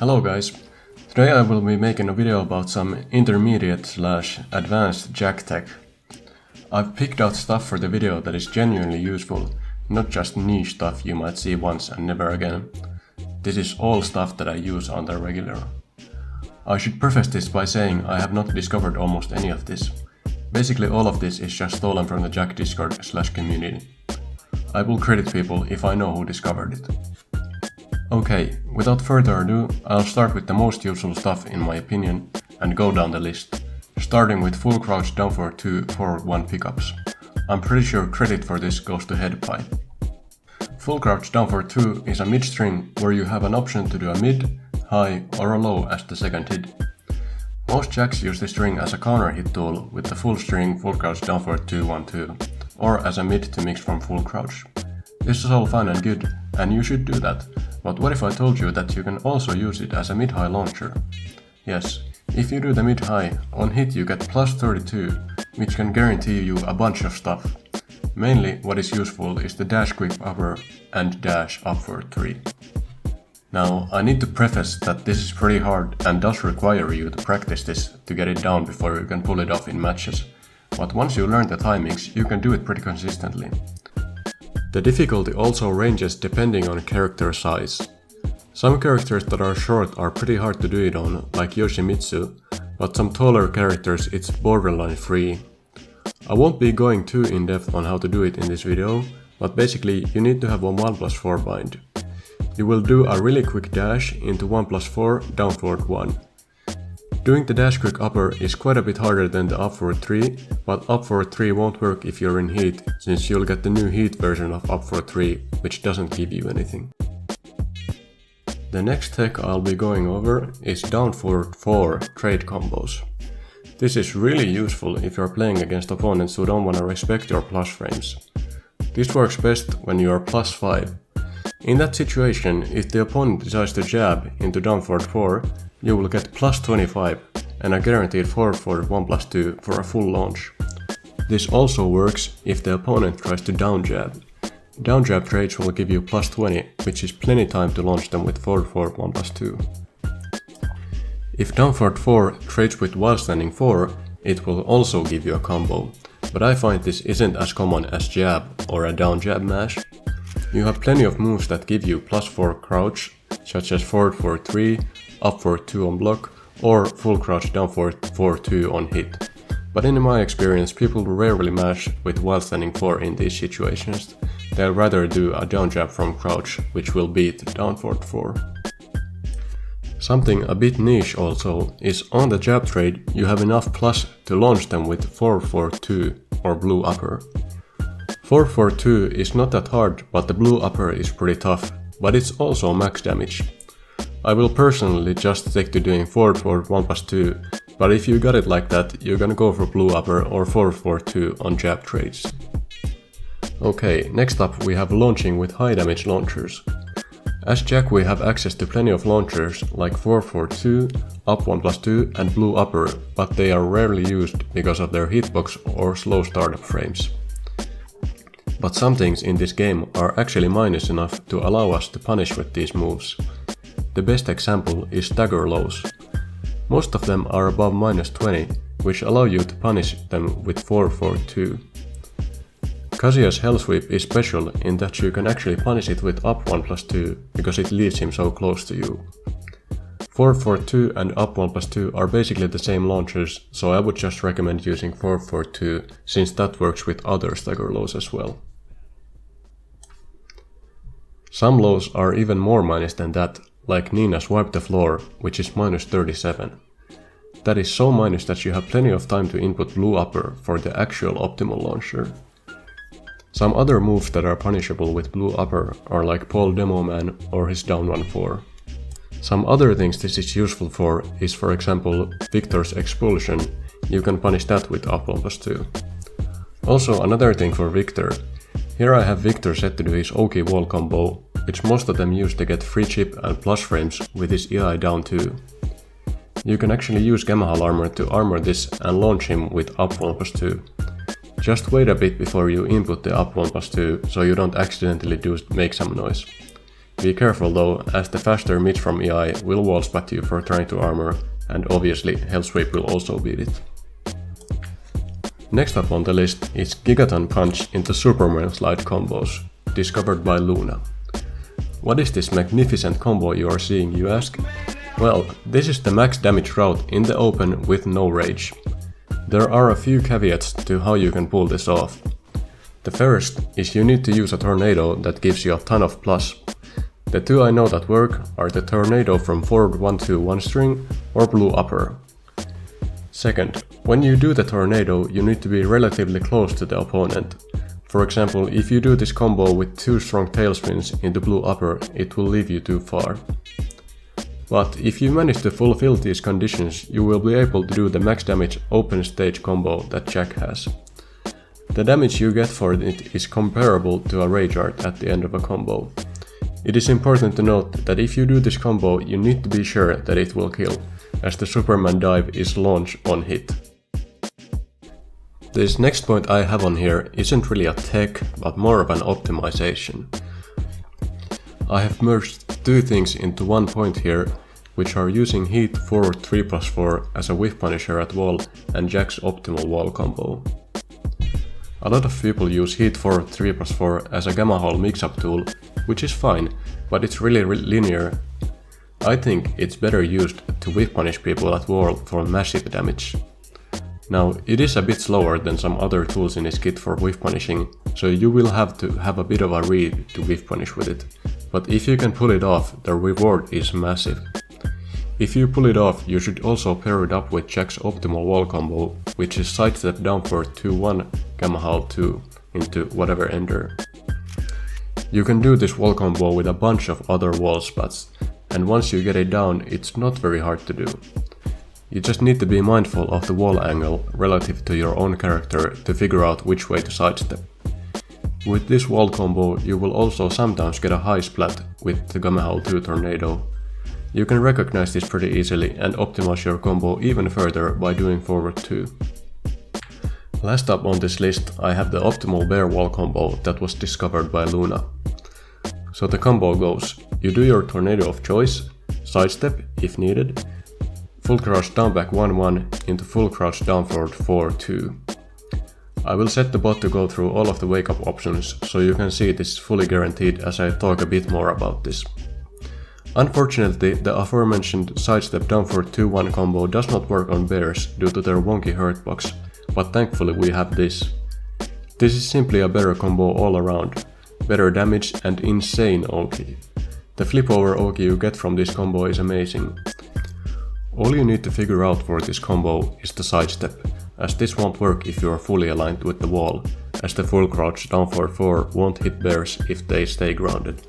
Hello guys, today I will be making a video about some intermediate/advanced Jack tech. I've picked out stuff for the video that is genuinely useful, not just niche stuff you might see once and never again. This is all stuff that I use on the regular. I should preface this by saying I have not discovered almost any of this. Basically all of this is just stolen from the Jack Discord/community. I will credit people if I know who discovered it. Okay, without further ado, I'll start with the most useful stuff in my opinion and go down the list, starting with full crouch down forward 2 forward 1 pickups. I'm pretty sure credit for this goes to Headpie. Full crouch down forward 2 is a mid string where you have an option to do a mid, high or a low as the second hit. Most jacks use this string as a counter hit tool with the full string full crouch down forward 2 1 2, or as a mid to mix from full crouch. This is all fine and good, and you should do that, but what if I told you that you can also use it as a mid-high launcher? Yes, if you do the mid-high, on hit you get plus 32, which can guarantee you a bunch of stuff. Mainly what is useful is the dash quick upper and dash upward 3. Now, I need to preface that this is pretty hard and does require you to practice this to get it down before you can pull it off in matches, but once you learn the timings, you can do it pretty consistently. The difficulty also ranges depending on character size. Some characters that are short are pretty hard to do it on, like Yoshimitsu, but some taller characters it's borderline free. I won't be going too in depth on how to do it in this video, but basically you need to have a 1+4 bind. You will do a really quick dash into 1+4 down forward 1. Doing the dash quick upper is quite a bit harder than the up forward 3, but up forward 3 won't work if you're in heat, since you'll get the new heat version of up forward 3, which doesn't give you anything. The next tech I'll be going over is down forward 4 trade combos. This is really useful if you're playing against opponents who don't want to respect your plus frames. This works best when you are plus 5. In that situation, if the opponent decides to jab into down forward 4, you will get plus 25 and a guaranteed forward 1+2 for a full launch. This also works if the opponent tries to down jab. Down jab trades will give you plus 20, which is plenty time to launch them with forward 1+2. If down forward 4 trades with while standing 4, it will also give you a combo, but I find this isn't as common as jab or a down jab mash. You have plenty of moves that give you plus 4 crouch, such as forward 3, up forward 2 on block, or full crouch down forward 2 on hit. But in my experience, people rarely mash with while standing 4 in these situations. They'll rather do a down jab from crouch, which will beat down forward 4. Something a bit niche also is on the jab trade you have enough plus to launch them with forward 2 or blue upper. Forward 2 is not that hard, but the blue upper is pretty tough, but it's also max damage. I will personally just stick to doing forward 1+2, but if you got it like that, you're gonna go for blue upper or forward 2 on jab trades. Okay, next up we have launching with high damage launchers. As Jack we have access to plenty of launchers like forward 2, up 1+2 and blue upper, but they are rarely used because of their hitbox or slow startup frames. But some things in this game are actually minus enough to allow us to punish with these moves. The best example is stagger lows. Most of them are above -20, which allow you to punish them with forward 2. Kazuya's hell sweep is special in that you can actually punish it with up 1+2 because it leaves him so close to you. Forward 2 and up 1+2 are basically the same launchers, so I would just recommend using forward 2 since that works with other stagger lows as well. Some lows are even more minus than that, like Nina's wipe the floor, which is -37. That is so minus that you have plenty of time to input blue upper for the actual optimal launcher. Some other moves that are punishable with blue upper are like Paul Demoman or his down 1-4. Some other things this is useful for is for example Victor's expulsion, you can punish that with up 1+2. Also another thing for Victor, here I have Victor set to do his OK wall combo, which most of them use to get free chip and plus frames with his EI down 2. You can actually use Gamahal armor to armor this and launch him with up 1+2. Just wait a bit before you input the up 1+2 so you don't accidentally make some noise. Be careful though, as the faster mid from EI will wall spat you for trying to armor, and obviously Hell Sweep will also beat it. Next up on the list is Gigaton Punch into Superman Slide combos, discovered by Luna. What is this magnificent combo you are seeing, you ask? Well, this is the max damage route in the open with no rage. There are a few caveats to how you can pull this off. The first is you need to use a tornado that gives you a ton of plus. The two I know that work are the tornado from forward 1-2 1 string or blue upper. Second, when you do the tornado, you need to be relatively close to the opponent. For example, if you do this combo with 2 strong tailspins into blue upper, it will leave you too far. But if you manage to fulfill these conditions, you will be able to do the max damage open stage combo that Jack has. The damage you get for it is comparable to a rage art at the end of a combo. It is important to note that if you do this combo, you need to be sure that it will kill, as the Superman dive is launch on hit. This next point I have on here isn't really a tech, but more of an optimization. I have merged two things into one point here, which are using H.f3+4 as a whiff punisher at wall and Jack's optimal wall combo. A lot of people use H.f3+4 as a gamma hole mix-up tool, which is fine, but it's really linear. I think it's better used to whiff punish people at wall for massive damage. Now, it is a bit slower than some other tools in this kit for whiff punishing, so you will have to have a bit of a read to whiff punish with it. But if you can pull it off, the reward is massive. If you pull it off, you should also pair it up with Jack's optimal wall combo, which is sidestep down for 2-1 gamma hole 2 into whatever ender. You can do this wall combo with a bunch of other wall spats, and once you get it down, it's not very hard to do. You just need to be mindful of the wall angle relative to your own character to figure out which way to sidestep. With this wall combo, you will also sometimes get a high splat with the gamma hole 2 tornado. You can recognize this pretty easily and optimize your combo even further by doing forward 2. Last up on this list, I have the optimal bear wall combo that was discovered by Luna. So the combo goes, you do your tornado of choice, sidestep if needed, full crouch down back 1-1 into full crouch down forward 4-2. I will set the bot to go through all of the wake up options so you can see this is fully guaranteed as I talk a bit more about this. Unfortunately, the aforementioned sidestep down forward 2-1 combo does not work on bears due to their wonky hurtbox, but thankfully we have this. This is simply a better combo all around, better damage and insane Oki. The flip over Oki you get from this combo is amazing. All you need to figure out for this combo is the sidestep, as this won't work if you are fully aligned with the wall, as the full crouch down forward 4 won't hit bears if they stay grounded.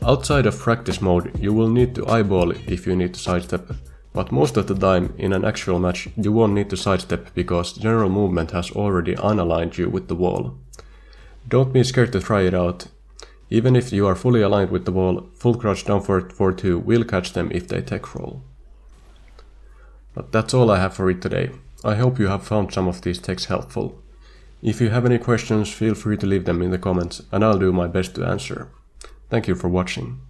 Outside of practice mode, you will need to eyeball if you need to sidestep, but most of the time in an actual match you won't need to sidestep because general movement has already unaligned you with the wall. Don't be scared to try it out. Even if you are fully aligned with the wall, full crouch down forward 4-2 will catch them if they tech roll. But that's all I have for it today. I hope you have found some of these techs helpful. If you have any questions, feel free to leave them in the comments and I'll do my best to answer. Thank you for watching.